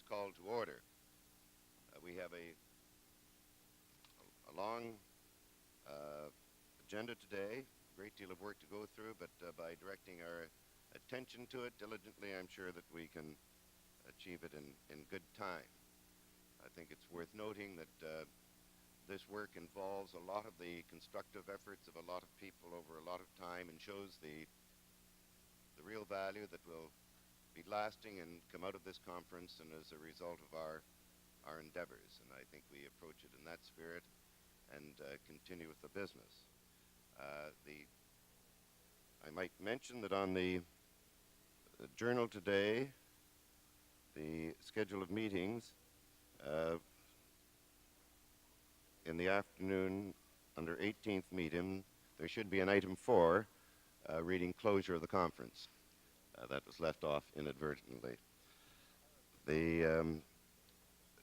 called to order. We have a long agenda today, a great deal of work to go through, but by directing our attention to it diligently, I'm sure that we can achieve it in good time. I think it's worth noting that this work involves a lot of the constructive efforts of a lot of people over a lot of time and shows the real value that will be lasting and come out of this conference and as a result of our endeavors. And I think we approach it in that spirit and continue with the business. I might mention that on the journal today, the schedule of meetings in the afternoon under 18th meeting, there should be an item 4 reading closure of the conference. That was left off inadvertently. The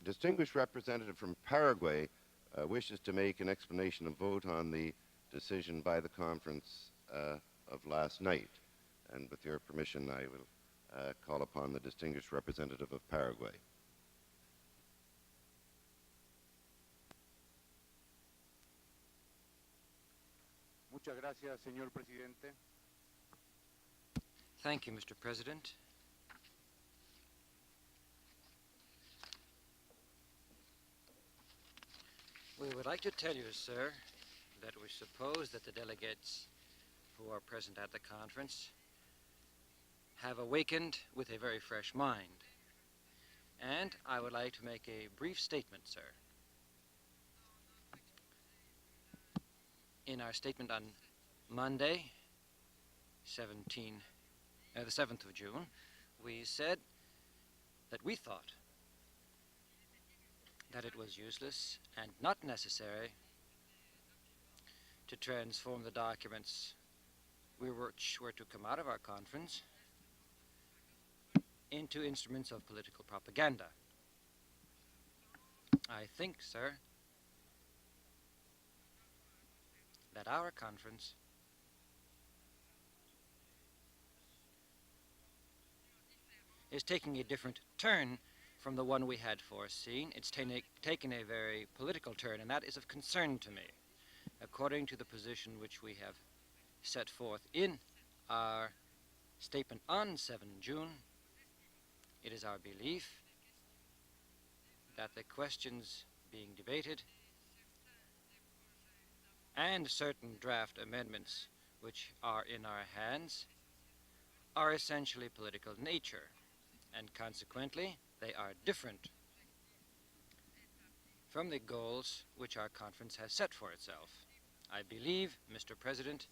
distinguished representative from Paraguay wishes to make an explanation of vote on the decision by the conference of last night. And with your permission, I will call upon the distinguished representative of Paraguay. Muchas gracias, señor presidente. Thank you, Mr. President. We would like to tell you, sir, that we suppose that the delegates who are present at the conference have awakened with a very fresh mind. And I would like to make a brief statement, sir. In our statement on Monday, the 7th of June, we said that we thought that it was useless and not necessary to transform the documents which were to come out of our conference into instruments of political propaganda. I think, sir, that our conference is taking a different turn from the one we had foreseen. It's taken a very political turn, and that is of concern to me. According to the position which we have set forth in our statement on 7 June, it is our belief that the questions being debated and certain draft amendments which are in our hands are essentially political nature, and consequently they are different from the goals which our conference has set for itself. I believe, Mr. President,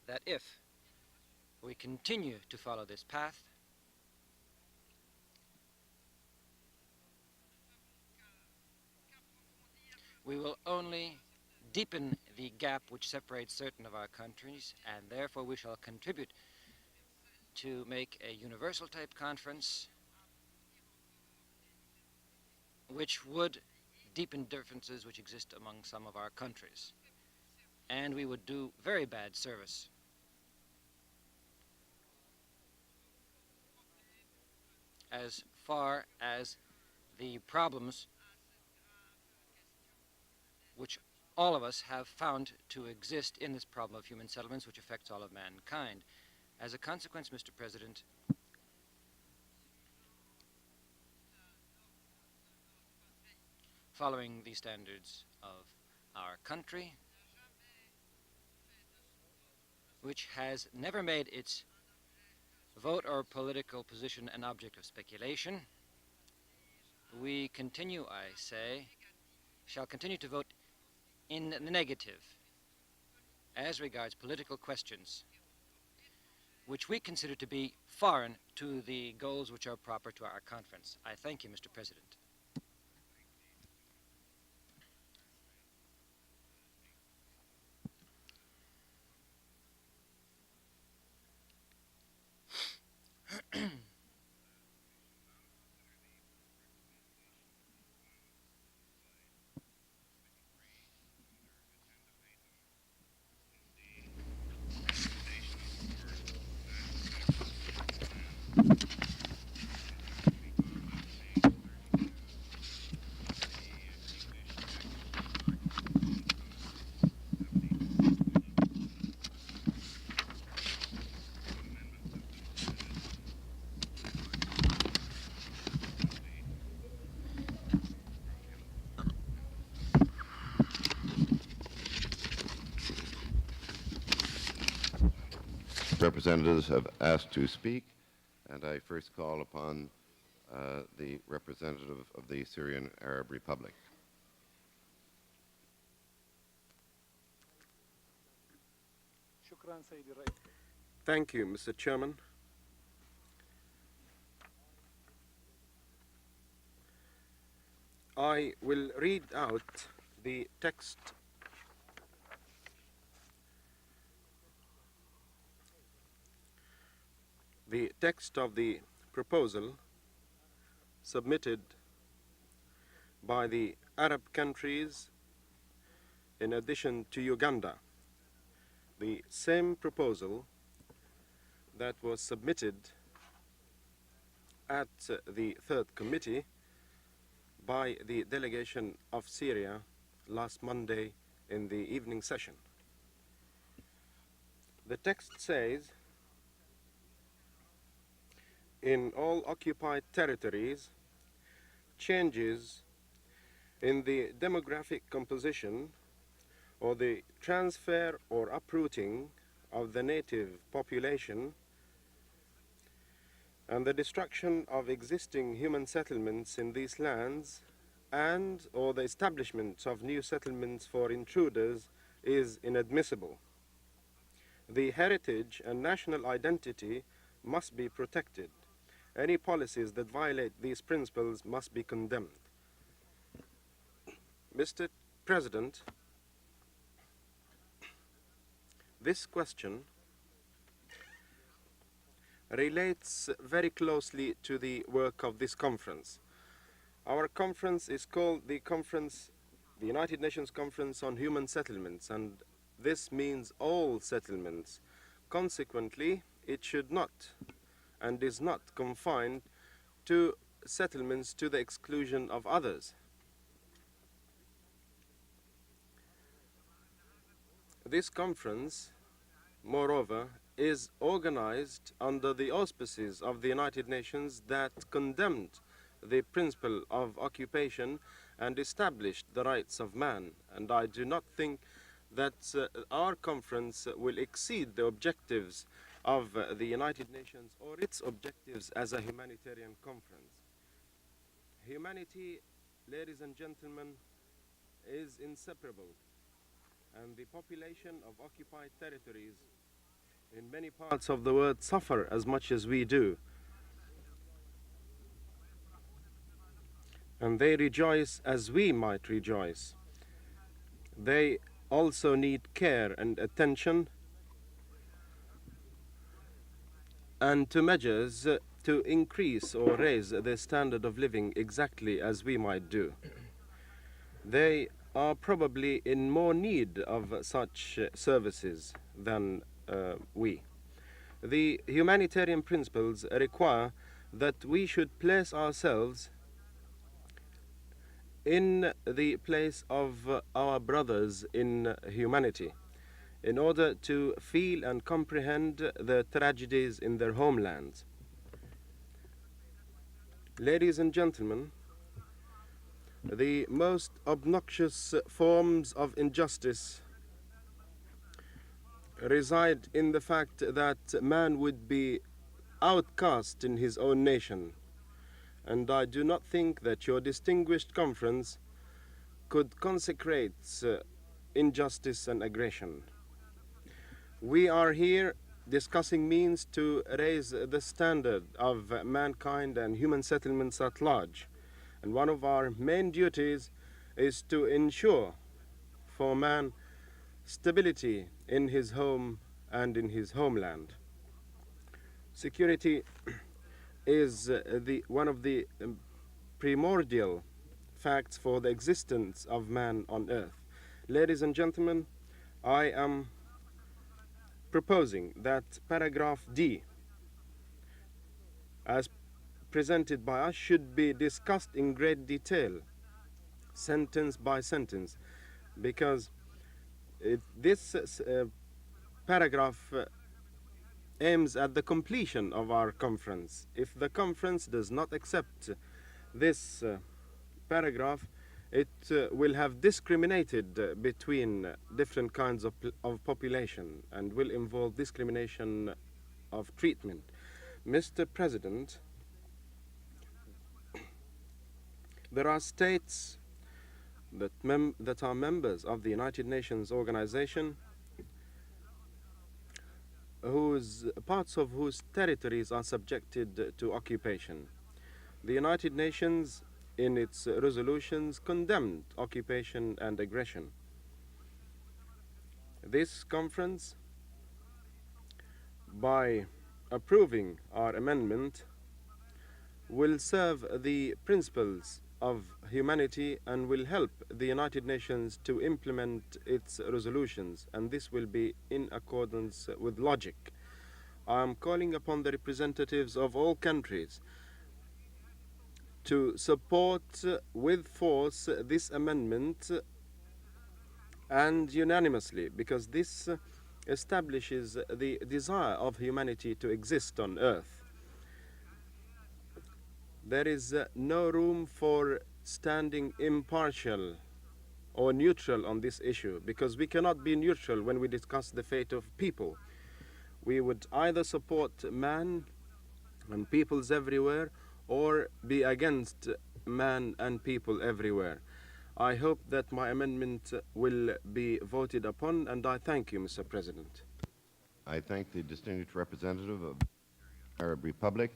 that if we continue to follow this path, we will only deepen the gap which separates certain of our countries, and therefore we shall contribute to make a universal type conference which would deepen differences which exist among some of our countries. And we would do very bad service as far as the problems which all of us have found to exist in this problem of human settlements, which affects all of mankind. As a consequence, Mr. President, following the standards of our country, which has never made its vote or political position an object of speculation, we continue, I say, shall continue to vote in the negative as regards political questions which we consider to be foreign to the goals which are proper to our conference. I thank you, Mr. President. representatives have asked to speak, and I first call upon the representative of the Syrian Arab Republic. Thank you, Mr. Chairman. I will read out the text of the proposal submitted by the Arab countries in addition to Uganda. The same proposal that was submitted at the third committee by the delegation of Syria last Monday in the evening session. The text says, in all occupied territories, changes in the demographic composition or the transfer or uprooting of the native population and the destruction of existing human settlements in these lands and or the establishment of new settlements for intruders is inadmissible. The heritage and national identity must be protected. Any policies that violate these principles must be condemned. Mr. President, this question relates very closely to the work of this conference. Our conference is called the United Nations Conference on Human Settlements, and this means all settlements. Consequently, it should not and is not confined to settlements to the exclusion of others. This conference, moreover, is organized under the auspices of the United Nations that condemned the principle of occupation and established the rights of man. And I do not think that our conference will exceed the objectives of the United Nations or its objectives as a humanitarian conference. Humanity, ladies and gentlemen, is inseparable, and the population of occupied territories in many parts of the world suffer as much as we do. And they rejoice as we might rejoice. They also need care and attention and to measures to increase or raise their standard of living exactly as we might do. They are probably in more need of such services than we. The humanitarian principles require that we should place ourselves in the place of our brothers in humanity in order to feel and comprehend the tragedies in their homelands. Ladies and gentlemen, the most obnoxious forms of injustice reside in the fact that man would be outcast in his own nation. And I do not think that your distinguished conference could consecrate injustice and aggression. We are here discussing means to raise the standard of mankind and human settlements at large. And one of our main duties is to ensure for man stability in his home and in his homeland. Security is one of the primordial facts for the existence of man on earth. Ladies and gentlemen, I am proposing that paragraph D, as presented by us, should be discussed in great detail, sentence by sentence, because this paragraph aims at the completion of our conference. If the conference does not accept this paragraph, it will have discriminated between different kinds of population and will involve discrimination of treatment. Mr. President, there are states that are members of the United Nations organization parts of whose territories are subjected to occupation. The United Nations, in its resolutions, condemned occupation and aggression. This conference, by approving our amendment, will serve the principles of humanity and will help the United Nations to implement its resolutions, and this will be in accordance with logic. I am calling upon the representatives of all countries to support with force this amendment and unanimously, because this establishes the desire of humanity to exist on earth. There is no room for standing impartial or neutral on this issue, because we cannot be neutral when we discuss the fate of people. We would either support man and peoples everywhere or be against man and people everywhere. I hope that my amendment will be voted upon, and I thank you, Mr. President. I thank the distinguished representative of the Arab Republic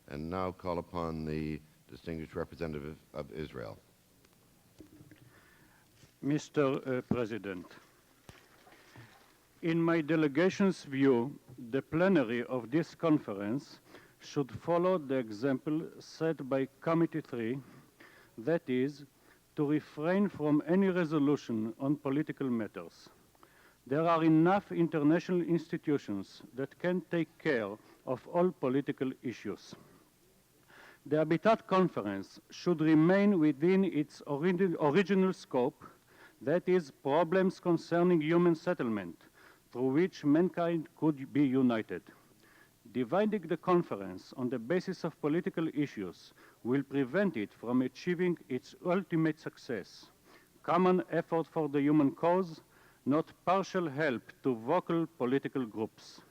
and now call upon the distinguished representative of Israel. Mr. President, in my delegation's view, the plenary of this conference should follow the example set by Committee 3, that is, to refrain from any resolution on political matters. There are enough international institutions that can take care of all political issues. The Habitat Conference should remain within its original scope, that is, problems concerning human settlement, through which mankind could be united. Dividing the conference on the basis of political issues will prevent it from achieving its ultimate success: common effort for the human cause, not partial help to vocal political groups.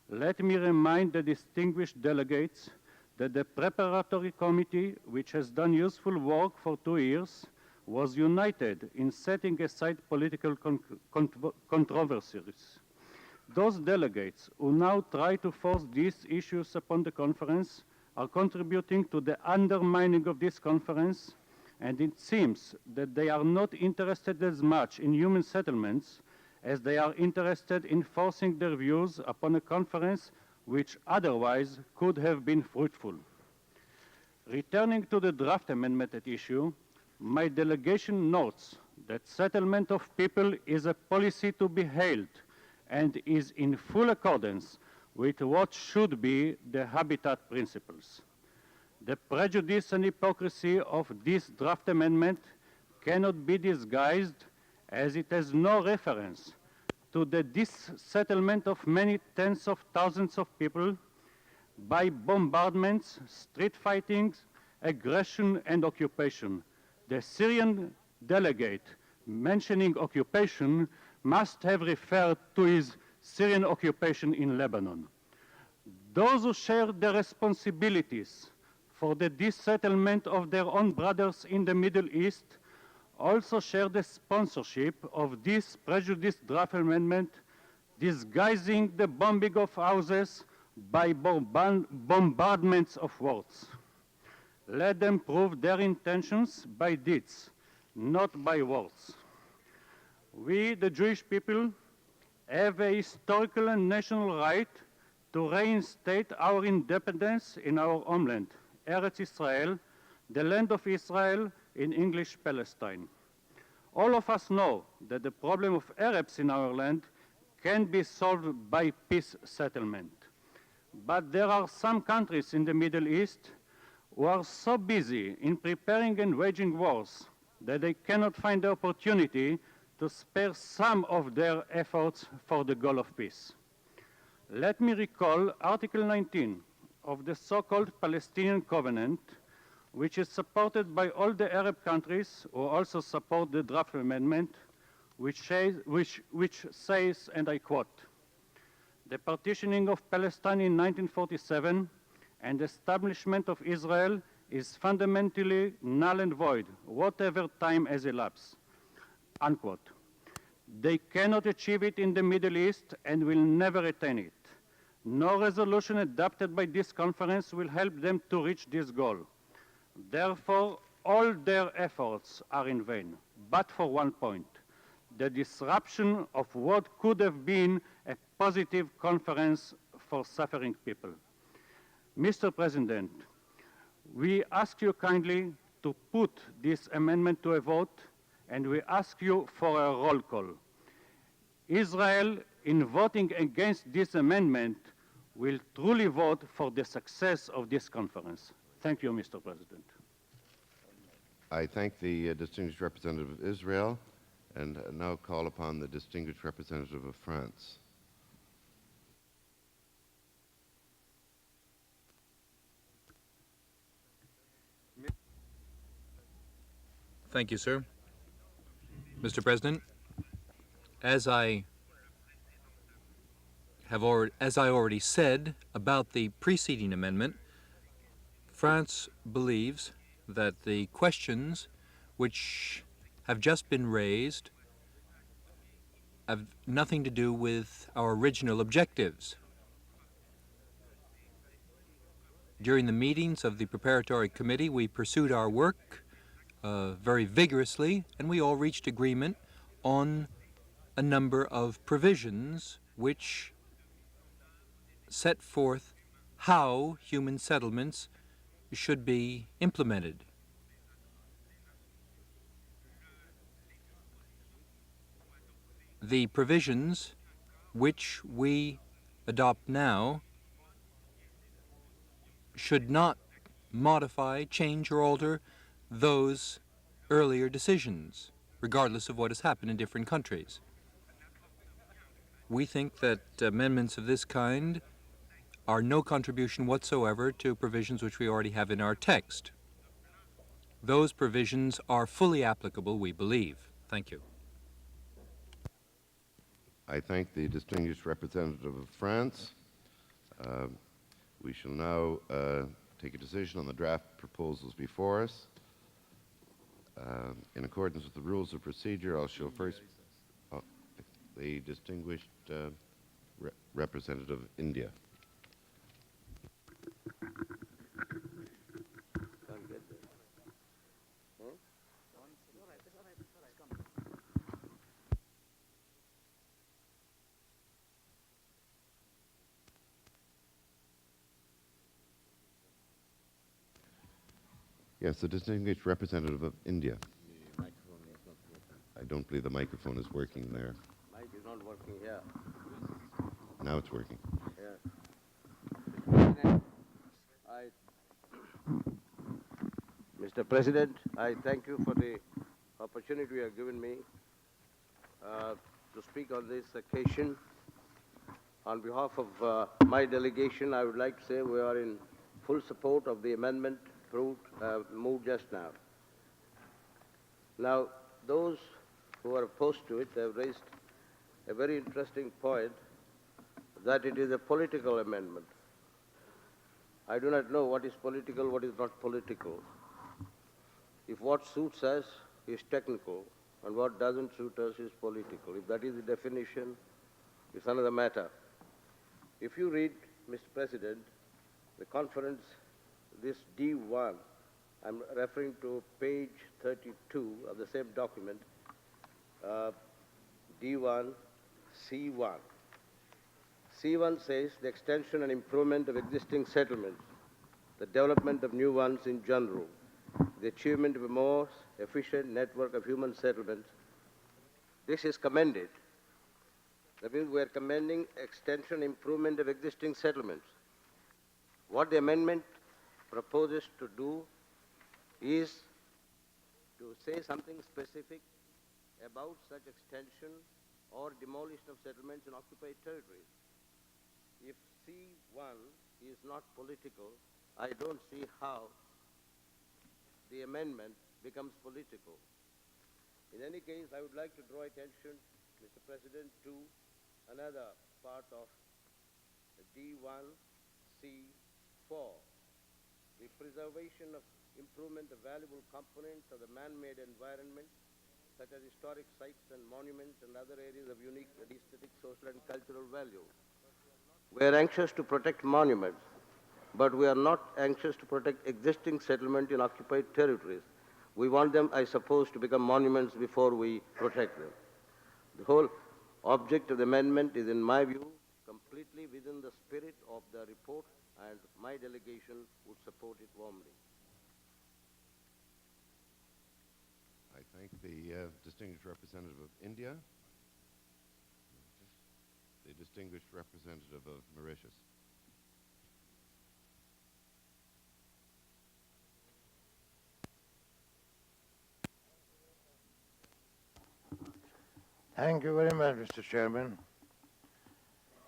Let me remind the distinguished delegates that the preparatory committee, which has done useful work for 2 years, was united in setting aside political controversies. Those delegates who now try to force these issues upon the conference are contributing to the undermining of this conference, and it seems that they are not interested as much in human settlements as they are interested in forcing their views upon a conference which otherwise could have been fruitful. Returning to the draft amendment at issue, my delegation notes that settlement of people is a policy to be hailed and is in full accordance with what should be the Habitat principles. The prejudice and hypocrisy of this draft amendment cannot be disguised, as it has no reference to the dissettlement of many tens of thousands of people by bombardments, street fightings, aggression, and occupation. The Syrian delegate mentioning occupation must have referred to his Syrian occupation in Lebanon. Those who share the responsibilities for the dissettlement of their own brothers in the Middle East also share the sponsorship of this prejudiced draft amendment, disguising the bombing of houses by bombardments of words. Let them prove their intentions by deeds, not by words. We, the Jewish people, have a historical and national right to reinstate our independence in our homeland, Eretz Israel, the land of Israel in English Palestine. All of us know that the problem of Arabs in our land can be solved by peace settlement. But there are some countries in the Middle East who are so busy in preparing and waging wars that they cannot find the opportunity to spare some of their efforts for the goal of peace. Let me recall Article 19 of the so-called Palestinian Covenant, which is supported by all the Arab countries who also support the draft amendment, which says, and I quote, the partitioning of Palestine in 1947 and establishment of Israel is fundamentally null and void, whatever time has elapsed, unquote. They cannot achieve it in the Middle East and will never attain it. No resolution adopted by this conference will help them to reach this goal. Therefore, all their efforts are in vain, but for one point, the disruption of what could have been a positive conference for suffering people. Mr. President, we ask you kindly to put this amendment to a vote, and we ask you for a roll call. Israel, in voting against this amendment, will truly vote for the success of this conference. Thank you, Mr. President. I thank the distinguished representative of Israel and now call upon the distinguished representative of France. Thank you, sir. Mr. President, as I already said about the preceding amendment, France believes that the questions which have just been raised have nothing to do with our original objectives. During the meetings of the preparatory committee, we pursued our work very vigorously, and we all reached agreement on a number of provisions which set forth how human settlements should be implemented. The provisions which we adopt now should not modify, change, or alter those earlier decisions, regardless of what has happened in different countries. We think that amendments of this kind are no contribution whatsoever to provisions which we already have in our text. Those provisions are fully applicable, we believe. Thank you. I thank the distinguished representative of France. We shall now take a decision on the draft proposals before us. In accordance with the rules of procedure, I'll show first the distinguished representative of India. Yes, the distinguished representative of India. I don't believe the microphone is working there. Mic is not working here. Now it's working. Yeah. Mr. President, I thank you for the opportunity you have given me to speak on this occasion. On behalf of my delegation, I would like to say we are in full support of the amendment moved just now. Now, those who are opposed to it have raised a very interesting point that it is a political amendment. I do not know what is political, what is not political. If what suits us is technical and what doesn't suit us is political. If that is the definition, it's another matter. If you read, Mr. President, the conference, this D1, I'm referring to page 32 of the same document, D1, C1. C1 says the extension and improvement of existing settlements, the development of new ones in general, the achievement of a more efficient network of human settlements. This is commended. That means we are commending extension and improvement of existing settlements. What the amendment proposes to do is to say something specific about such extension or demolition of settlements in occupied territories. If C1 is not political, I don't see how the amendment becomes political. In any case, I would like to draw attention, Mr. President, to another part of the D1C4, the preservation of improvement of valuable components of the man-made environment, such as historic sites and monuments and other areas of unique aesthetic, social, and cultural value. We are anxious to protect monuments, but we are not anxious to protect existing settlement in occupied territories. We want them, I suppose, to become monuments before we protect them. The whole object of the amendment is, in my view, completely within the spirit of the report, and my delegation would support it warmly. I thank the distinguished representative of India, the distinguished representative of Mauritius. Thank you very much, Mr. Chairman.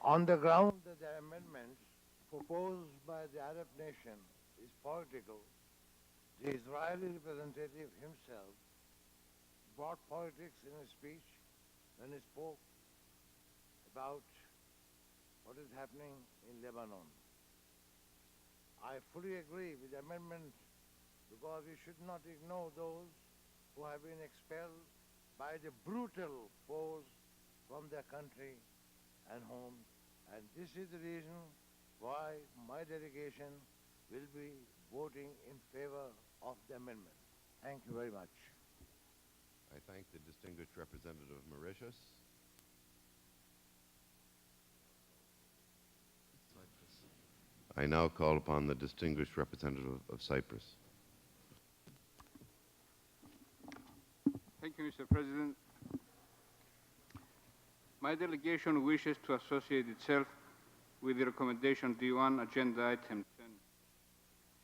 On the ground that the amendment proposed by the Arab nation is political, the Israeli representative himself brought politics in his speech when he spoke about what is happening in Lebanon. I fully agree with the amendment because we should not ignore those who have been expelled by the brutal foes from their country and home. And this is the reason why my delegation will be voting in favor of the amendment. Thank you very much. I thank the distinguished representative of Mauritius. I now call upon the distinguished representative of Cyprus. Thank you, Mr. President. My delegation wishes to associate itself with the recommendation D1 Agenda Item 10.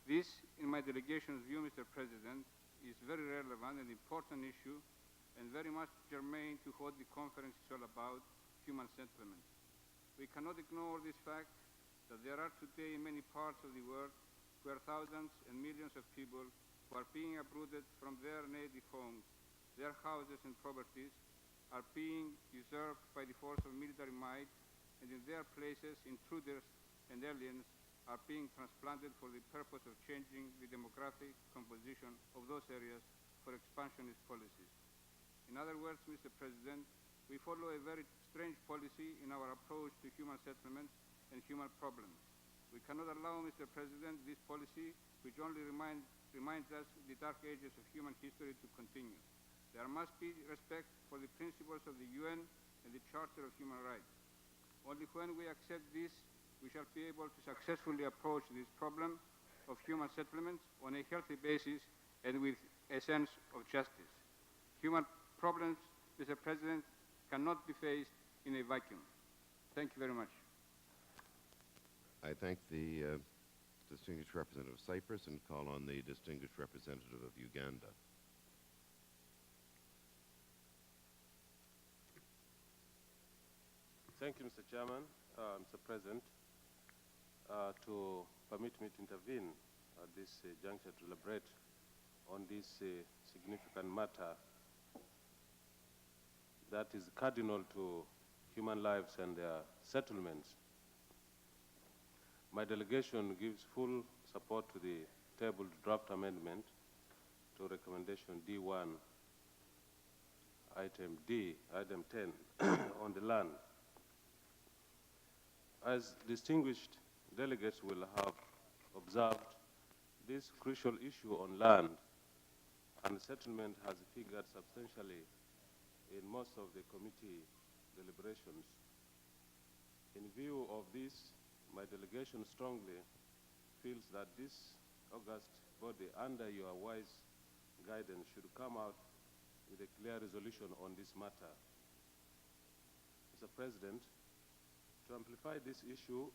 This, in my delegation's view, Mr. President, is very relevant and important issue and very much germane to what the conference is all about, human settlement. We cannot ignore this fact that there are today in many parts of the world where thousands and millions of people who are being uprooted from their native homes, their houses and properties, are being usurped by the force of military might, and in their places intruders and aliens are being transplanted for the purpose of changing the demographic composition of those areas for expansionist policies. In other words, Mr. President, we follow a very strange policy in our approach to human settlements and human problems. We cannot allow, Mr. President, this policy, which only reminds us the dark ages of human history, to continue. There must be respect for the principles of the UN and the Charter of Human Rights. Only when we accept this, we shall be able to successfully approach this problem of human settlements on a healthy basis and with a sense of justice. Human problems, Mr. President, cannot be faced in a vacuum. Thank you very much. I thank the distinguished representative of Cyprus and call on the distinguished representative of Uganda. Thank you, Mr. Chairman, Mr. President, to permit me to intervene at this juncture to deliberate on this significant matter that is cardinal to human lives and their settlements. My delegation gives full support to the tabled draft amendment to recommendation D1, item D, item 10, on the land. As distinguished delegates will have observed, this crucial issue on land and settlement has figured substantially in most of the committee deliberations. In view of this, my delegation strongly feels that this august body, under your wise guidance, should come out with a clear resolution on this matter. Mr. President, to amplify this issue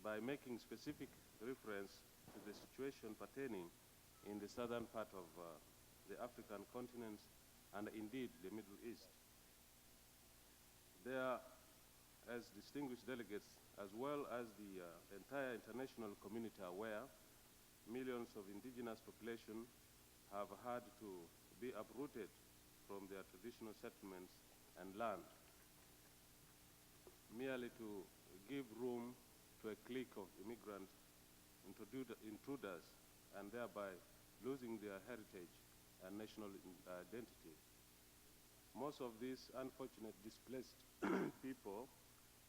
by making specific reference to the situation pertaining in the southern part of the African continent and indeed the Middle East. There, as distinguished delegates, as well as the entire international community are aware, millions of indigenous population have had to be uprooted from their traditional settlements and land. Merely to give room to a clique of immigrant intruders and thereby losing their heritage and national identity. Most of these unfortunate displaced people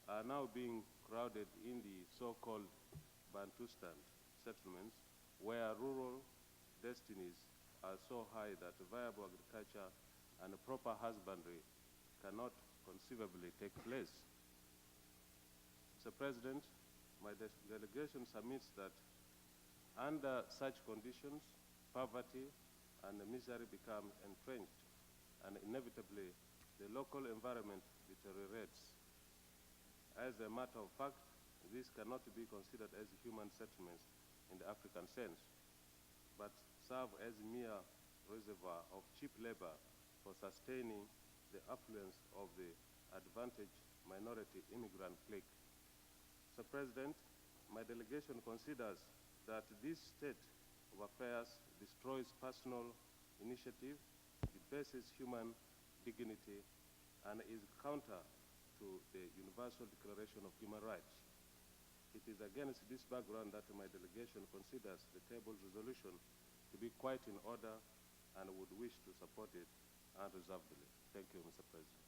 are now being crowded in the so-called Bantustan settlements, where rural destinies are so high that viable agriculture and proper husbandry cannot conceivably take place. Mr. President, my delegation submits that under such conditions, poverty and misery become entrenched, and inevitably the local environment deteriorates. As a matter of fact, this cannot be considered as human settlements in the African sense, but serve as mere reservoir of cheap labor for sustaining the affluence of the advantaged minority immigrant clique. Mr. President, my delegation considers that this state of affairs destroys personal initiative, debases human dignity, and is counter to the Universal Declaration of Human Rights. It is against this background that my delegation considers the tabled resolution to be quite in order and would wish to support it unreservedly. Thank you, Mr. President.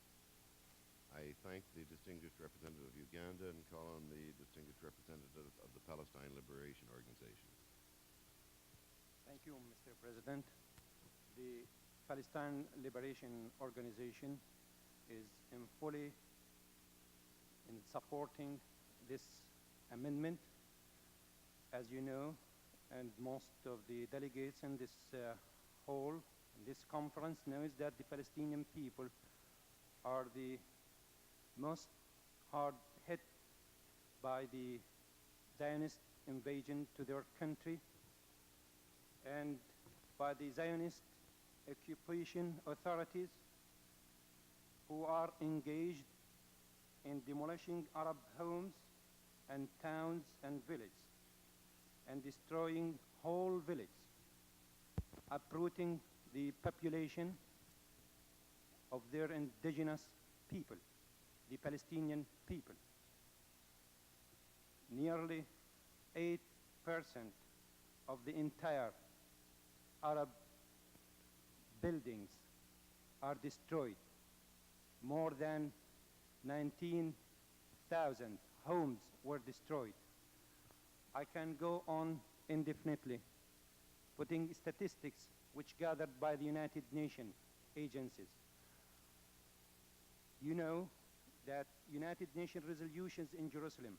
I thank the distinguished representative of Uganda and call on the distinguished representative of the Palestine Liberation Organization. Thank you, Mr. President. The Palestine Liberation Organization is fully in supporting this amendment. As you know, and most of the delegates in this hall, in this conference, knows that the Palestinian people are the most hard hit by the Zionist invasion to their country and by the Zionist occupation authorities who are engaged in demolishing Arab homes and towns and villages and destroying whole villages, uprooting the population of their indigenous people, the Palestinian people. Nearly 8% of the entire Arab buildings are destroyed. More than 19,000 homes were destroyed. I can go on indefinitely, putting statistics which gathered by the United Nations agencies. You know that United Nations resolutions in Jerusalem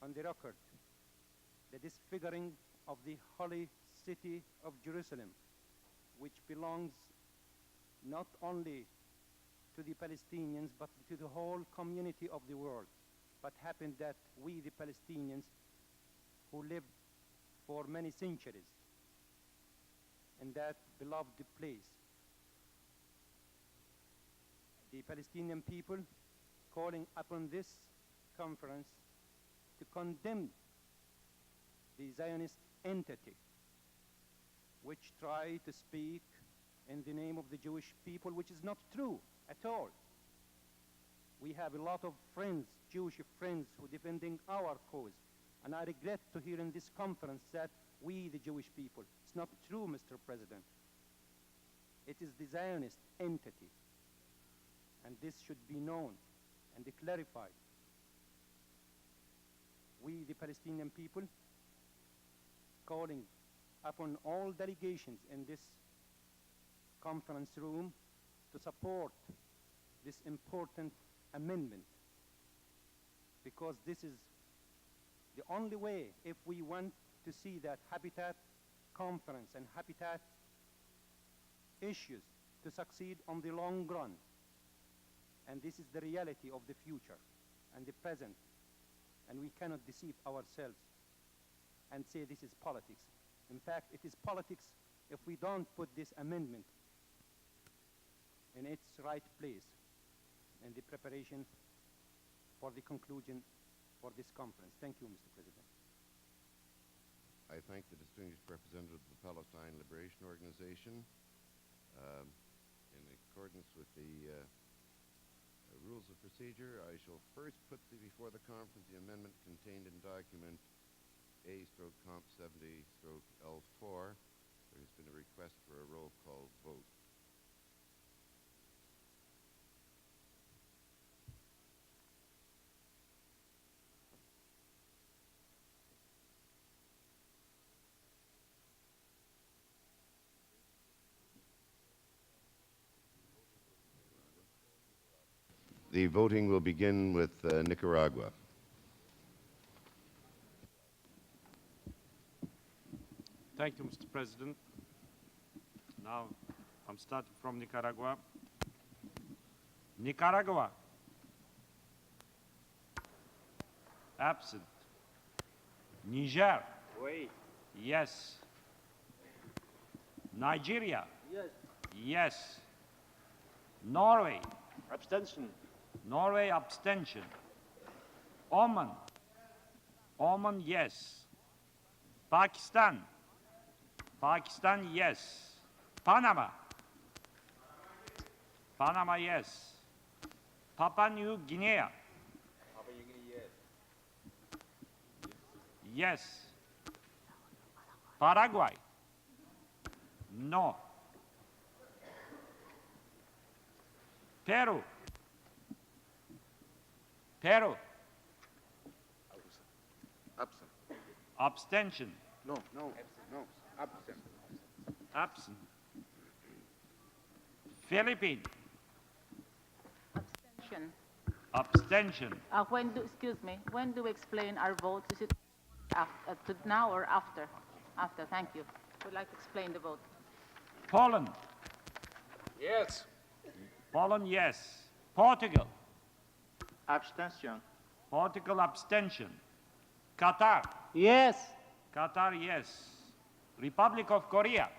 on the record, the disfiguring of the holy city of Jerusalem, which belongs not only to the Palestinians but to the whole community of the world. But happened that we, the Palestinians, who lived for many centuries in that beloved place, the Palestinian people calling upon this conference to condemn the Zionist entity which try to speak in the name of the Jewish people, which is not true at all. We have a lot of friends, Jewish friends, who are defending our cause. And I regret to hear in this conference that we, the Jewish people, it's not true, Mr. President. It is the Zionist entity. And this should be known and clarified. We, the Palestinian people, calling upon all delegations in this conference room to support this important amendment, because this is the only way if we want to see that Habitat conference and Habitat issues to succeed on the long run. And this is the reality of the future and the present. And we cannot deceive ourselves and say this is politics. In fact, it is politics if we don't put this amendment in its right place in the preparation for the conclusion for this conference. Thank you, Mr. President. I thank the distinguished representative of the Palestine Liberation Organization. In accordance with the rules of procedure, I shall first put before the conference the amendment contained in document A/Comp 70/L4. There has been a request for a roll call vote. The voting will begin with Nicaragua. Thank you, Mr. President. Now, I'm starting from Nicaragua. Nicaragua. Absent. Niger. Oui. Yes. Nigeria. Yes. Yes. Norway. Abstention. Norway, abstention. Oman. Oman, yes. Pakistan. Pakistan, yes. Panama. Panama, yes. Papua New Guinea. Papua New Guinea, yes. Yes. Paraguay. No. Peru. Peru. Absent. Abstention. No. Absent. Absent. Philippines. Abstention. Abstention. When do we explain our votes? Is it now or after? After, thank you. Would like to explain the vote. Poland. Yes. Poland, yes. Portugal. Abstention. Portugal, abstention. Qatar. Yes. Qatar, yes. Republic of Korea.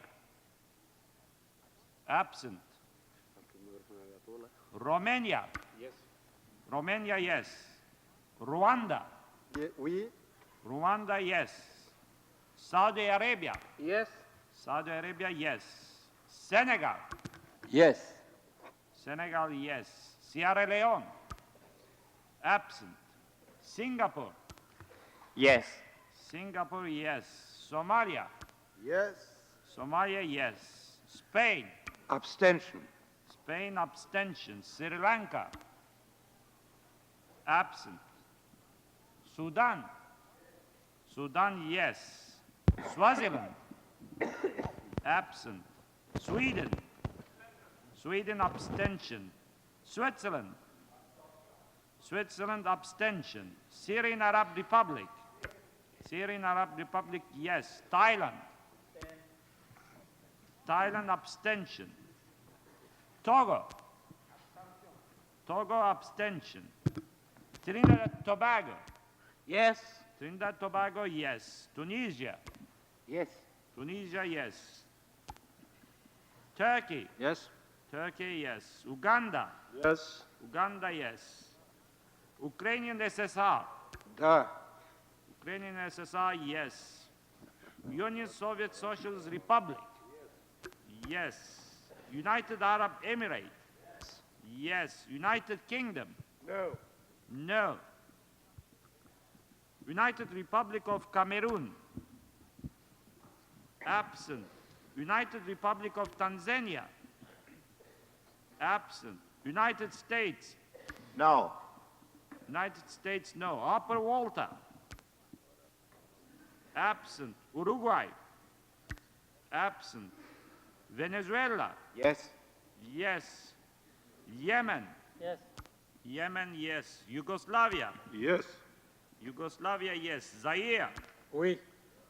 Absent. Romania. Yes. Romania, yes. Rwanda. Oui. Rwanda, yes. Saudi Arabia. Yes. Saudi Arabia, yes. Senegal. Yes. Senegal, yes. Sierra Leone. Absent. Singapore. Yes. Singapore, yes. Somalia. Yes. Somalia, yes. Spain. Abstention. Spain, abstention. Sri Lanka. Absent. Sudan. Sudan, yes. Swaziland. Absent. Sweden. Sweden, abstention. Switzerland. Switzerland, abstention. Syrian Arab Republic. Syrian Arab Republic, yes. Thailand. Thailand, abstention. Togo. Togo, abstention. Trinidad and Tobago. Yes. Trinidad and Tobago, yes. Tunisia. Yes. Tunisia, yes. Turkey. Yes. Turkey, yes. Uganda. Yes. Uganda, yes. Ukrainian SSR. Da. Ukrainian SSR, yes. Union Soviet Socialist Republic. Yes. United Arab Emirates. Yes. United Kingdom. No. No. United Republic of Cameroon. Absent. United Republic of Tanzania. Absent. United States. No. United States, no. Upper Volta. Absent. Uruguay. Absent. Venezuela. Yes. Yes. Yemen. Yes. Yemen, yes. Yugoslavia. Yes. Yugoslavia, yes. Zaire. Oui.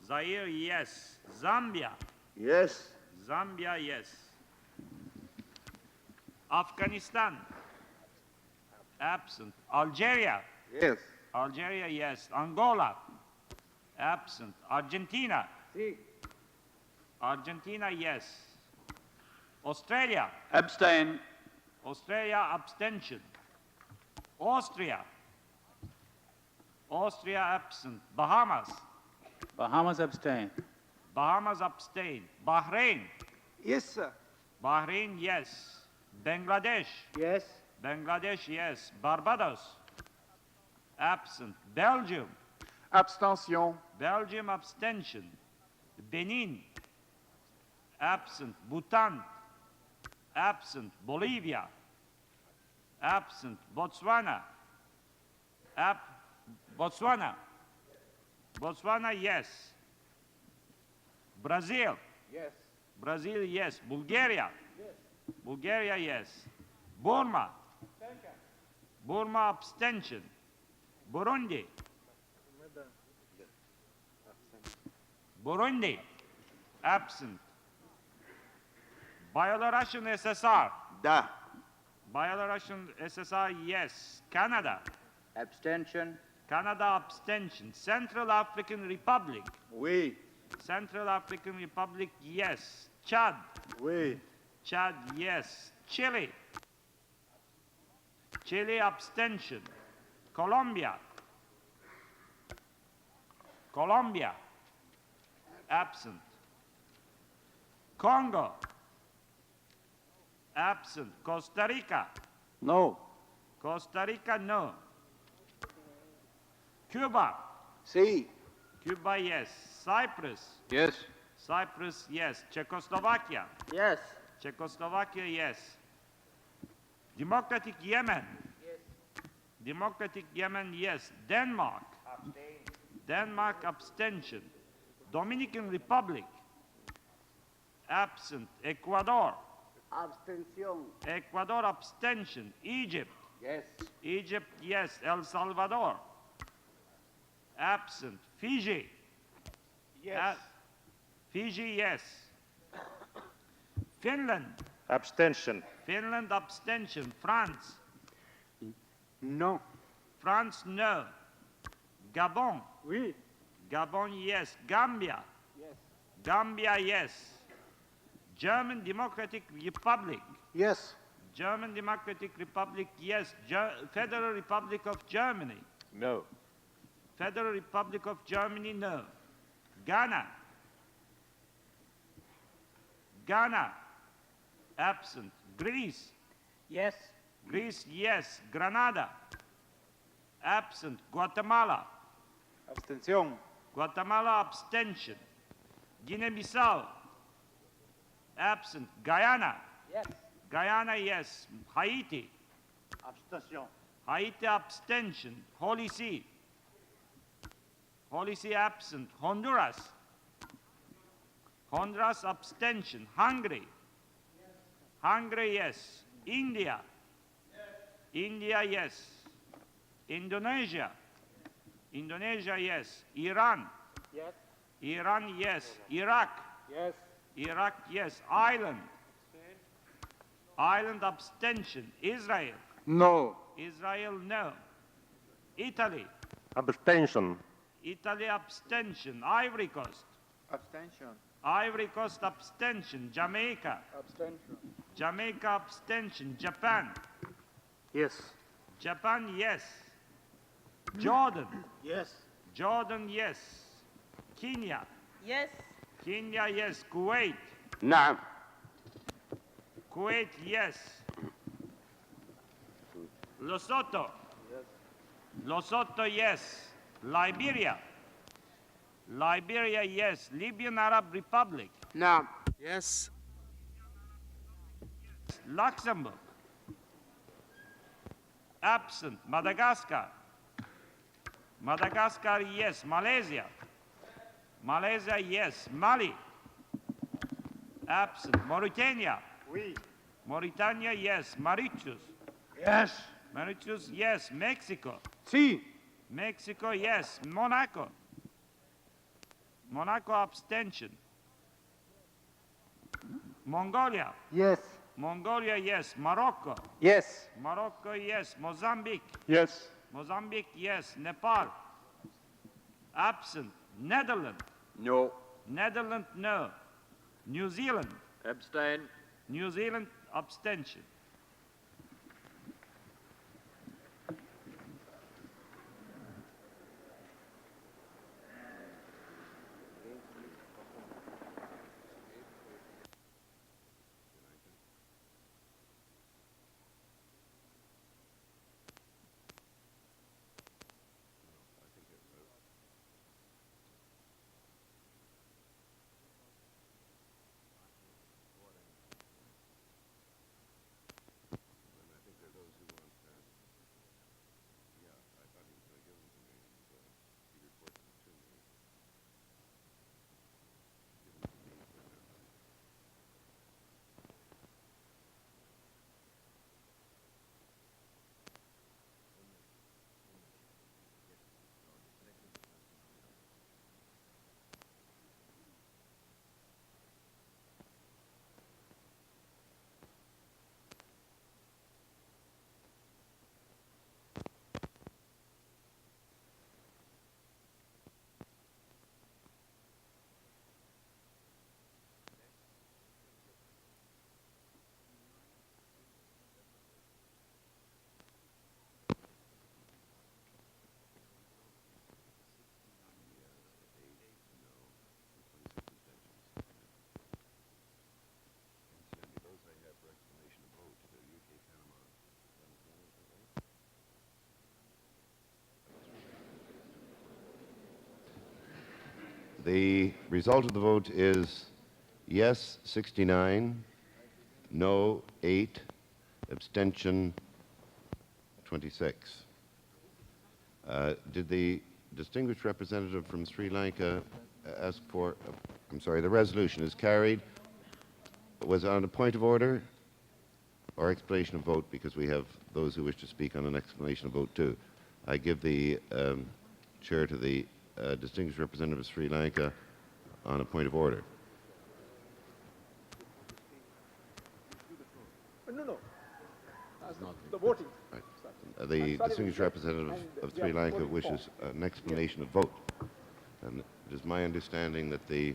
Zaire, yes. Zambia. Yes. Zambia, yes. Afghanistan. Absent. Algeria. Yes. Algeria, yes. Angola. Absent. Argentina. Si. Argentina, yes. Australia. Abstain. Australia, abstention. Austria. Austria, absent. Bahamas. Bahamas abstain. Bahamas, abstain. Bahrain. Yes, sir. Bahrain, yes. Bangladesh. Yes. Bangladesh, yes. Barbados. Absent. Belgium. Abstention. Belgium, abstention. Benin. Absent. Bhutan. Absent. Bolivia. Absent. Botswana. Botswana. Botswana, yes. Brazil. Yes. Brazil, yes. Bulgaria. Yes. Bulgaria, yes. Burma. Burma, abstention. Burundi. Burundi, absent. Byelorussian SSR. Da. Byelorussian SSR, yes. Canada. Abstention. Canada, abstention. Central African Republic. Oui. Central African Republic, yes. Chad. Oui. Chad, yes. Chile. Chile, abstention. Colombia. Colombia, absent. Congo, absent. Costa Rica. No. Costa Rica, no. Cuba. Si. Cuba, yes. Cyprus. Yes. Cyprus, yes. Czechoslovakia. Yes. Czechoslovakia, yes. Democratic Yemen. Yes. Democratic Yemen, yes. Denmark. Abstain. Denmark, abstention. Dominican Republic, absent. Ecuador. Abstention. Ecuador, abstention. Egypt. Yes. Egypt, yes. El Salvador, absent. Fiji. Yes. Fiji, yes. Finland. Abstention. Finland, abstention. France. No. France, no. Gabon. Oui. Gabon, yes. Gambia. Yes. Gambia, yes. German Democratic Republic. Yes. German Democratic Republic, yes. Federal Republic of Germany. No. Federal Republic of Germany, no. Ghana. Ghana, absent. Greece. Yes. Greece, yes. Grenada, absent. Guatemala. Abstention. Guatemala, abstention. Guinea-Bissau, absent. Guyana. Yes. Guyana, yes. Haiti. Abstention. Haiti, abstention. Holy See. Holy See, absent. Honduras. Honduras, abstention. Hungary. Hungary, yes. India. India, yes. Indonesia. Indonesia, yes. Iran. Yes. Iran, yes. Iraq. Yes. Iraq, yes. Ireland. Ireland, abstention. Israel. No. Israel, no. Italy. Abstention. Italy, abstention. Ivory Coast. Abstention. Ivory Coast, abstention. Jamaica. Abstention. Jamaica, abstention. Japan. Yes. Japan, yes. Jordan. Yes. Jordan, yes. Kenya. Yes. Kenya, yes. Kuwait. نعم. Kuwait, yes. Lesotho. Lesotho, yes. Liberia. Liberia, yes. Libyan Arab Republic. نعم. Yes. Luxembourg. Absent. Madagascar. Madagascar, yes. Malaysia. Malaysia, yes. Mali. Absent. Mauritania. Oui. Mauritania, yes. Mauritius. Yes. Mauritius, yes. Mexico. Si. Mexico, yes. Monaco. Monaco, abstention. Mongolia. Yes. Mongolia, yes. Morocco. Yes. Morocco, yes. Mozambique. Yes. Mozambique, yes. Nepal. Absent. Netherlands. No. Netherlands, no. New Zealand. Abstain. New Zealand, abstention. The result of the vote is yes 69, no 8, abstention 26. Did the distinguished representative from Sri Lanka ask for, I'm sorry, the resolution is carried. Was it on a point of order or explanation of vote, because we have those who wish to speak on an explanation of vote too? I give the chair to the distinguished representative of Sri Lanka on a point of order. No. The voting. Right. The distinguished representative of Sri Lanka wishes an explanation of vote. And it is my understanding that the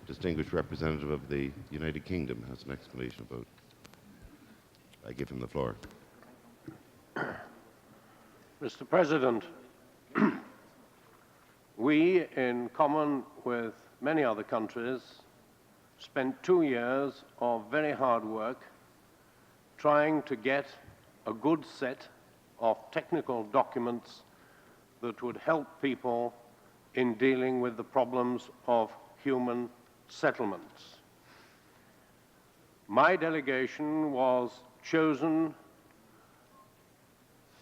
distinguished representative of the United Kingdom has an explanation of vote. I give him the floor. Mr. President, we, in common with many other countries, spent 2 years of very hard work trying to get a good set of technical documents that would help people in dealing with the problems of human settlements. My delegation was chosen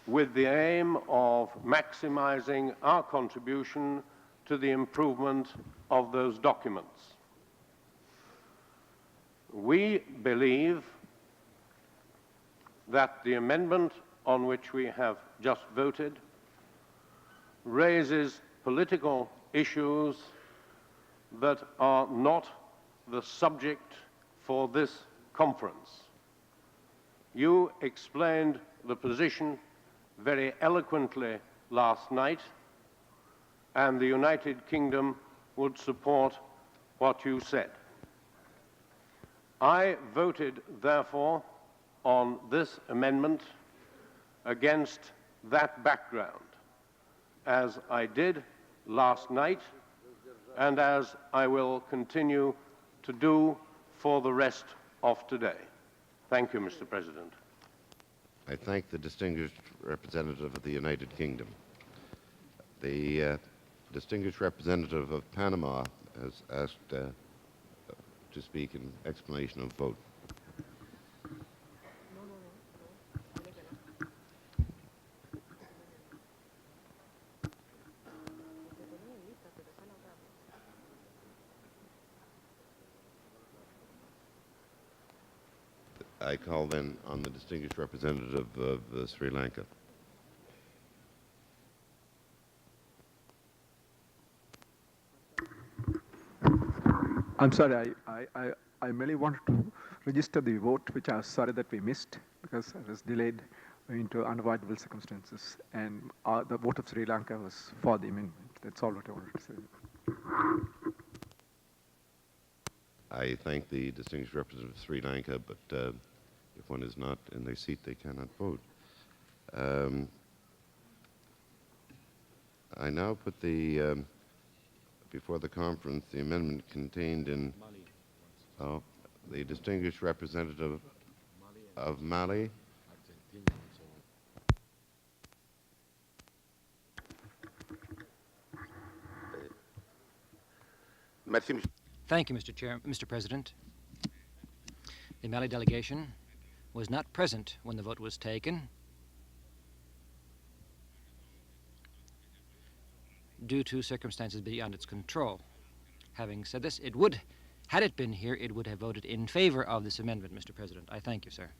with the aim of maximizing our contribution to the improvement of those documents. We believe that the amendment on which we have just voted raises political issues that are not the subject for this conference. You explained the position very eloquently last night, and the United Kingdom would support what you said. I voted, therefore, on this amendment against that background, as I did last night, and as I will continue to do for the rest of today. Thank you, Mr. President. I thank the distinguished representative of the United Kingdom. The distinguished representative of Panama has asked to speak in explanation of vote. I call then on the distinguished representative of Sri Lanka. I'm sorry, I merely wanted to register the vote, which I was sorry that we missed because I was delayed into unavoidable circumstances, and the vote of Sri Lanka was for the amendment. That's all what I wanted to say. I thank the distinguished representative of Sri Lanka, but if one is not in their seat, they cannot vote. I now put before the conference the amendment contained in the distinguished representative of Mali. Thank you, Mr. President. The Mali delegation was not present when the vote was taken due to circumstances beyond its control. Having said this, had it been here, it would have voted in favor of this amendment, Mr. President. I thank you, sir.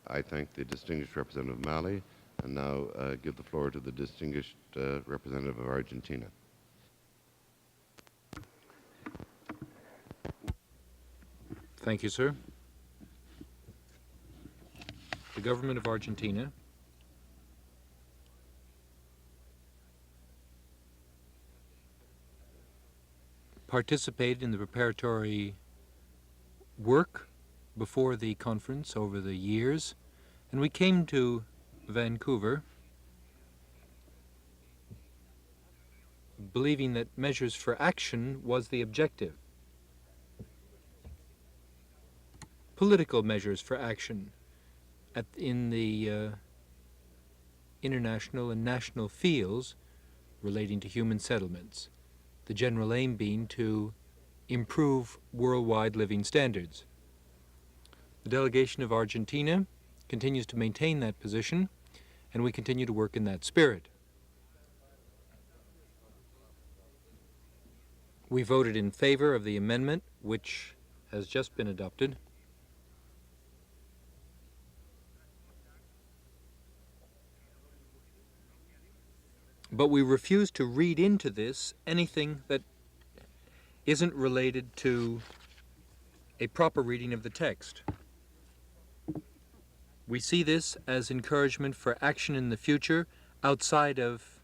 I thank the distinguished representative of Mali, and now give the floor to the distinguished representative of Argentina. Thank you, sir. The government of Argentina participated in the preparatory work before the conference over the years, and we came to Vancouver believing that measures for action was the objective. Political measures for action in the international and national fields relating to human settlements. the general aim being to improve worldwide living standards. The delegation of Argentina continues to maintain that position, and we continue to work in that spirit. We voted in favor of the amendment, which has just been adopted. But we refuse to read into this anything that isn't related to a proper reading of the text. We see this as encouragement for action in the future outside of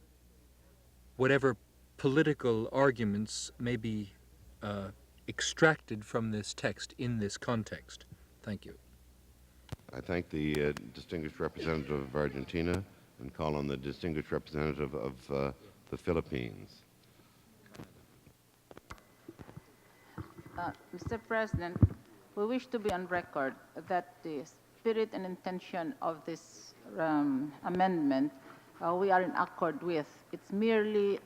whatever political arguments may be extracted from this text in this context. Thank you. I thank the distinguished representative of Argentina and call on the distinguished representative of the Philippines. Mr. President, we wish to be on record that the spirit and intention of this amendment we are in accord with. It's merely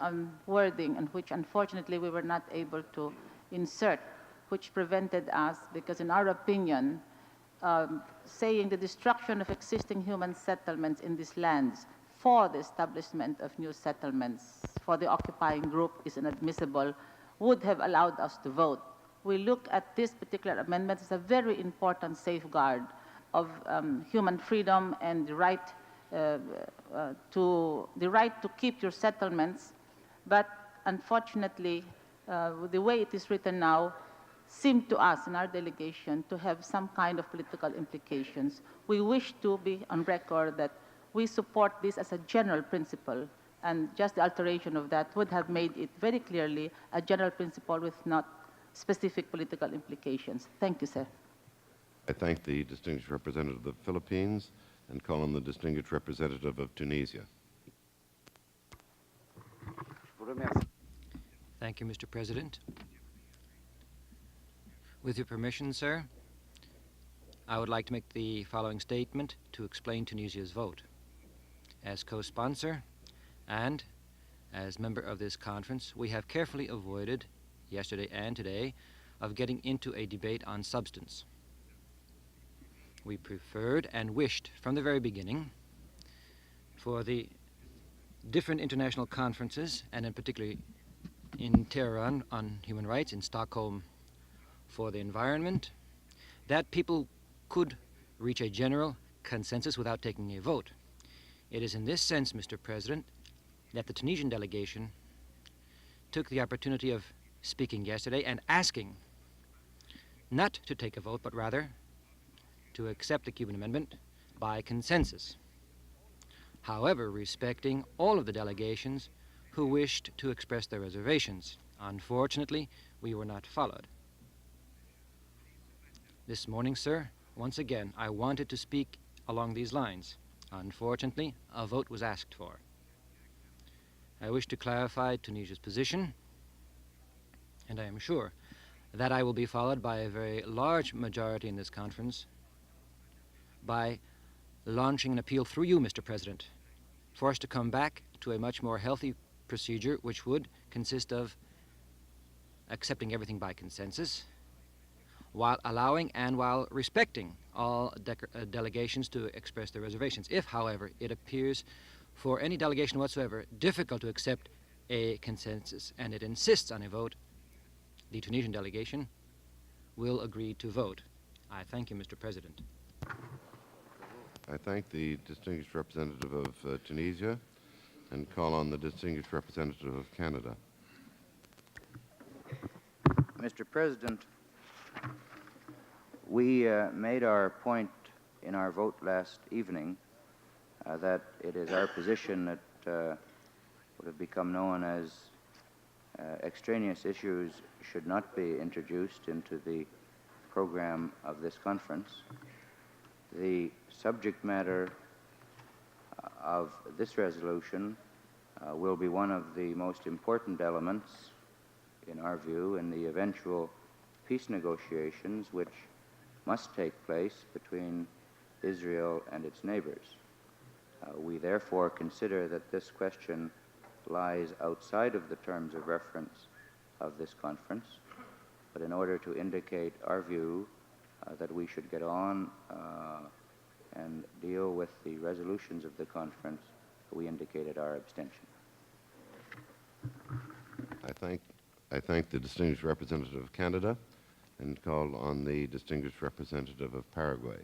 wording in which unfortunately we were not able to insert, which prevented us, because in our opinion, saying the destruction of existing human settlements in these lands for the establishment of new settlements for the occupying group is inadmissible, would have allowed us to vote. We look at this particular amendment as a very important safeguard of human freedom and the right to keep your settlements, but unfortunately, the way it is written now seemed to us in our delegation to have some kind of political implications. We wish to be on record that we support this as a general principle, and just the alteration of that would have made it very clearly a general principle with not specific political implications. Thank you, sir. I thank the distinguished representative of the Philippines and call on the distinguished representative of Tunisia. Thank you, Mr. President. With your permission, sir, I would like to make the following statement to explain Tunisia's vote. As co-sponsor and as member of this conference, we have carefully avoided, yesterday and today, of getting into a debate on substance. We preferred and wished from the very beginning for the different international conferences, and in particular in Tehran on human rights, in Stockholm for the environment, that people could reach a general consensus without taking a vote. It is in this sense, Mr. President, that the Tunisian delegation took the opportunity of speaking yesterday and asking not to take a vote, but rather to accept the Cuban Amendment by consensus. However, respecting all of the delegations who wished to express their reservations. Unfortunately, we were not followed. This morning, sir, once again, I wanted to speak along these lines. Unfortunately, a vote was asked for. I wish to clarify Tunisia's position, and I am sure that I will be followed by a very large majority in this conference by launching an appeal through you, Mr. President, for us to come back to a much more healthy procedure, which would consist of accepting everything by consensus, while allowing and while respecting all delegations to express their reservations. If, however, it appears for any delegation whatsoever difficult to accept a consensus and it insists on a vote, the Tunisian delegation will agree to vote. I thank you, Mr. President. I thank the distinguished representative of Tunisia and call on the distinguished representative of Canada. Mr. President, we made our point in our vote last evening that it is our position that would have become known as extraneous issues should not be introduced into the program of this conference. The subject matter of this resolution will be one of the most important elements, in our view, in the eventual peace negotiations which must take place between Israel and its neighbors. We therefore consider that this question lies outside of the terms of reference of this conference, but in order to indicate our view that we should get on and deal with the resolutions of the conference, we indicated our abstention. I thank the distinguished representative of Canada and call on the distinguished representative of Paraguay.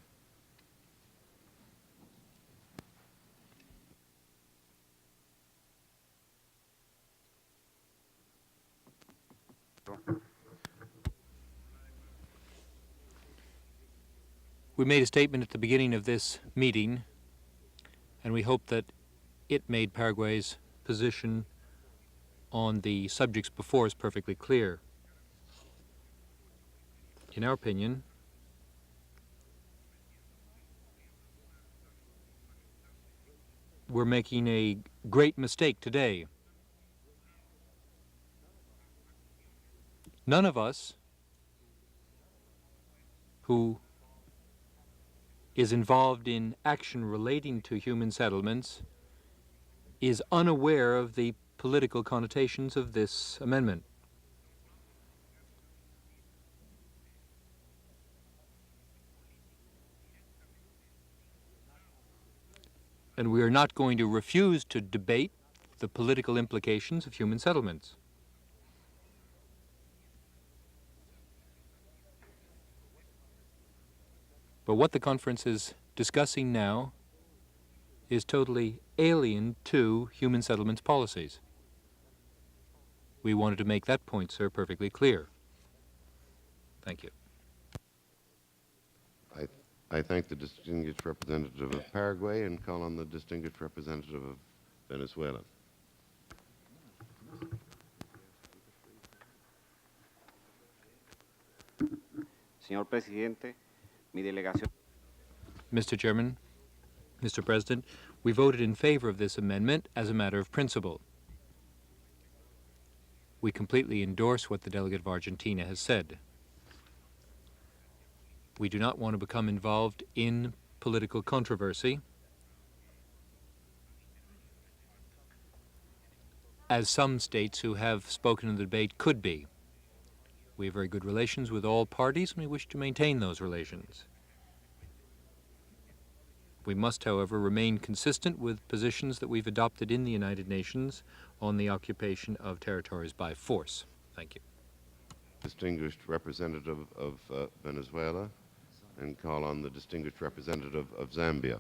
We made a statement at the beginning of this meeting, and we hope that it made Paraguay's position on the subjects before us perfectly clear. In our opinion, we're making a great mistake today. None of us who is involved in action relating to human settlements is unaware of the political connotations of this amendment. And we are not going to refuse to debate the political implications of human settlements. But what the conference is discussing now is totally alien to human settlements policies. We wanted to make that point, sir, perfectly clear. Thank you. I thank the distinguished representative of Paraguay and call on the distinguished representative of Venezuela. Señor Presidente, mi delegación. Mr. Chairman, Mr. President, we voted in favor of this amendment as a matter of principle. We completely endorse what the delegate of Argentina has said. We do not want to become involved in political controversy, as some states who have spoken in the debate could be. We have very good relations with all parties, and we wish to maintain those relations. We must, however, remain consistent with positions that we've adopted in the United Nations on the occupation of territories by force. Thank you. Distinguished representative of Venezuela, and call on the distinguished representative of Zambia.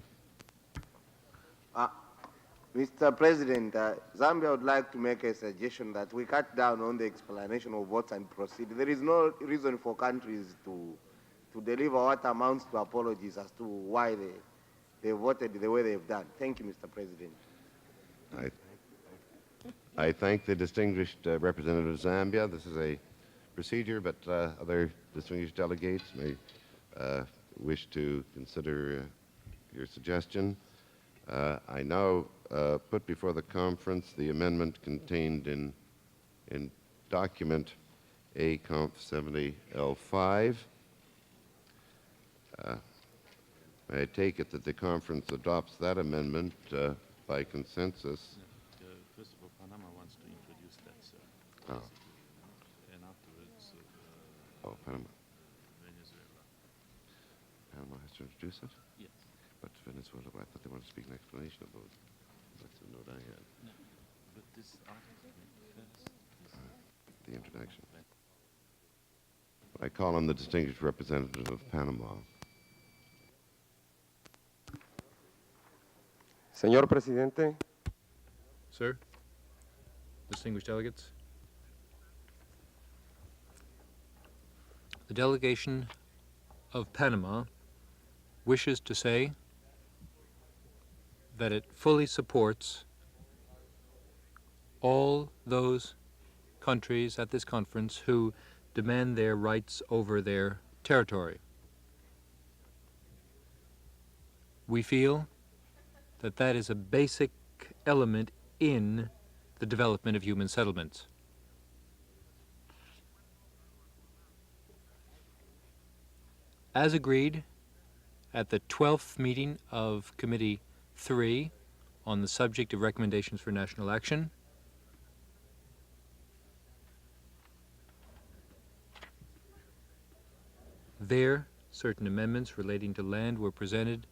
Mr. President, Zambia would like to make a suggestion that we cut down on the explanation of votes and proceed. There is no reason for countries to deliver what amounts to apologies as to why they voted the way they've done. Thank you, Mr. President. I thank the distinguished representative of Zambia. This is a procedure, but other distinguished delegates may wish to consider your suggestion. I now put before the conference the amendment contained in document A-Conf 70L5. May I take it that the conference adopts that amendment by consensus? First of all, Panama wants to introduce that, sir. Oh. And afterwards, Panama. Venezuela. Panama has to introduce it? Yes. But Venezuela, I thought they wanted to speak an explanation of those. That's the note I had. No, but this article first. The introduction. I call on the distinguished representative of Panama. Señor Presidente. Sir, distinguished delegates. The delegation of Panama wishes to say that it fully supports all those countries at this conference who demand their rights over their territory. We feel that that is a basic element in the development of human settlements. As agreed at the 12th meeting of Committee 3 on the subject of recommendations for national action, There, certain amendments relating to land were presented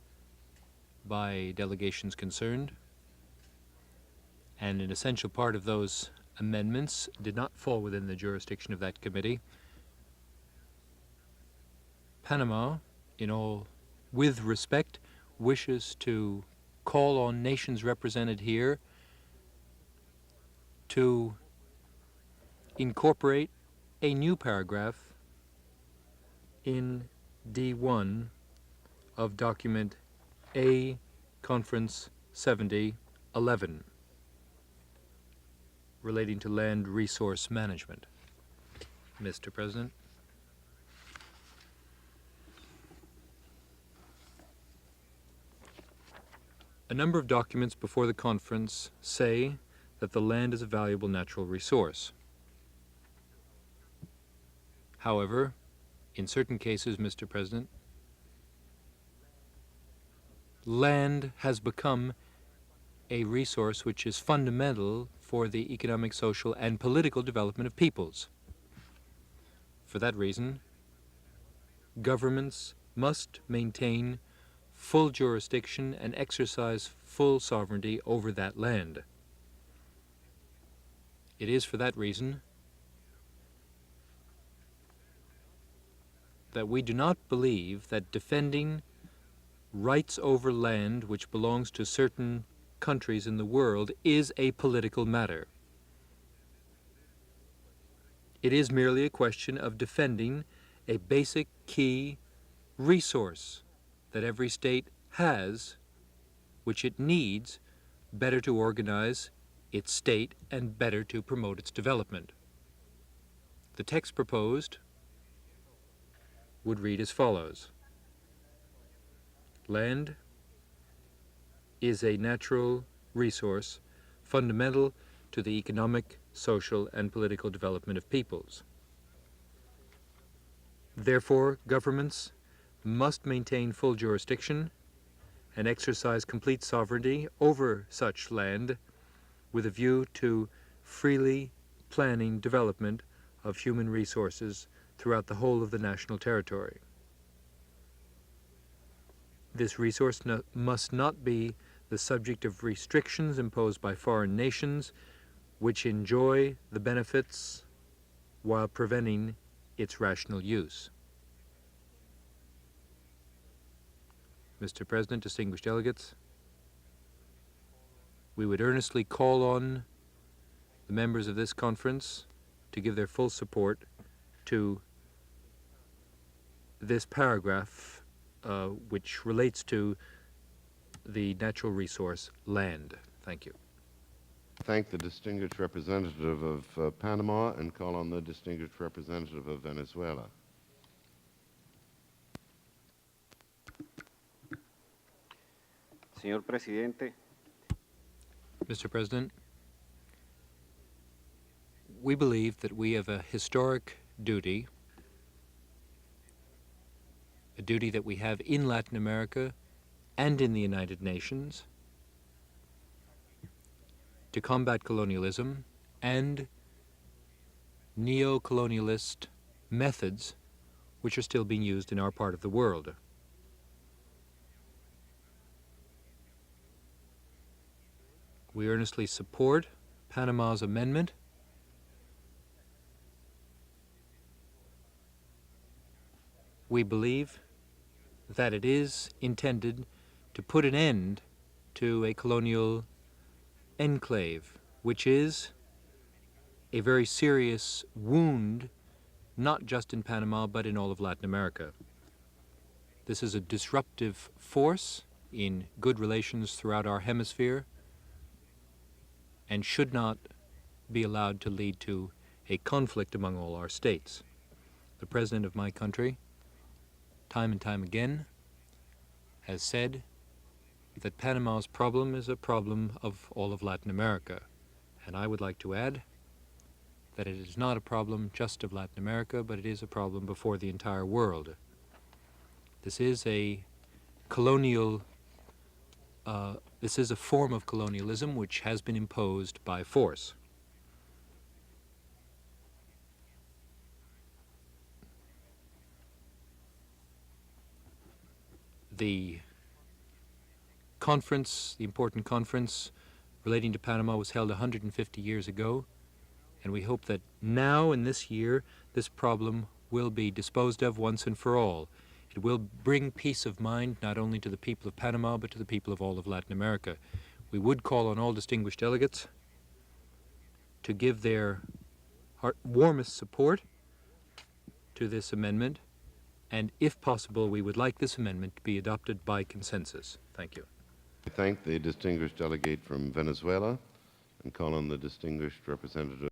by delegations concerned, and an essential part of those amendments did not fall within the jurisdiction of that committee. Panama, with respect, wishes to call on nations represented here to incorporate a new paragraph in D1 of document A Conference 7011 relating to land resource management. Mr. President. A number of documents before the conference say that the land is a valuable natural resource. However, in certain cases, Mr. President, land has become a resource which is fundamental for the economic, social, and political development of peoples. For that reason, governments must maintain full jurisdiction and exercise full sovereignty over that land. It is for that reason that we do not believe that defending rights over land which belongs to certain countries in the world is a political matter. It is merely a question of defending a basic key resource that every state has, which it needs better to organize its state and better to promote its development. The text proposed would read as follows. Land is a natural resource fundamental to the economic, social, and political development of peoples. Therefore, governments must maintain full jurisdiction and exercise complete sovereignty over such land with a view to freely planning development of human resources throughout the whole of the national territory. This resource must not be the subject of restrictions imposed by foreign nations which enjoy the benefits while preventing its rational use. Mr. President, distinguished delegates, we would earnestly call on the members of this conference to give their full support to this paragraph which relates to the natural resource land. Thank you. Thank the distinguished representative of Panama and call on the distinguished representative of Venezuela. Señor Presidente. Mr. President, we believe that we have a historic duty, a duty that we have in Latin America and in the United Nations, to combat colonialism and neo-colonialist methods which are still being used in our part of the world. We earnestly support Panama's amendment. We believe that it is intended to put an end to a colonial enclave, which is a very serious wound, not just in Panama, but in all of Latin America. This is a disruptive force in good relations throughout our hemisphere and should not be allowed to lead to a conflict among all our states. The President of my country, time and time again, has said that Panama's problem is a problem of all of Latin America. And I would like to add that it is not a problem just of Latin America, but it is a problem before the entire world. This is a colonial, this is a form of colonialism which has been imposed by force. The conference, the important conference relating to Panama, was held 150 years ago, and we hope that now in this year this problem will be disposed of once and for all. It will bring peace of mind not only to the people of Panama but to the people of all of Latin America. We would call on all distinguished delegates to give their warmest support to this amendment, and if possible we would like this amendment to be adopted by consensus. Thank you. I thank the distinguished delegate from Venezuela and call on the distinguished representative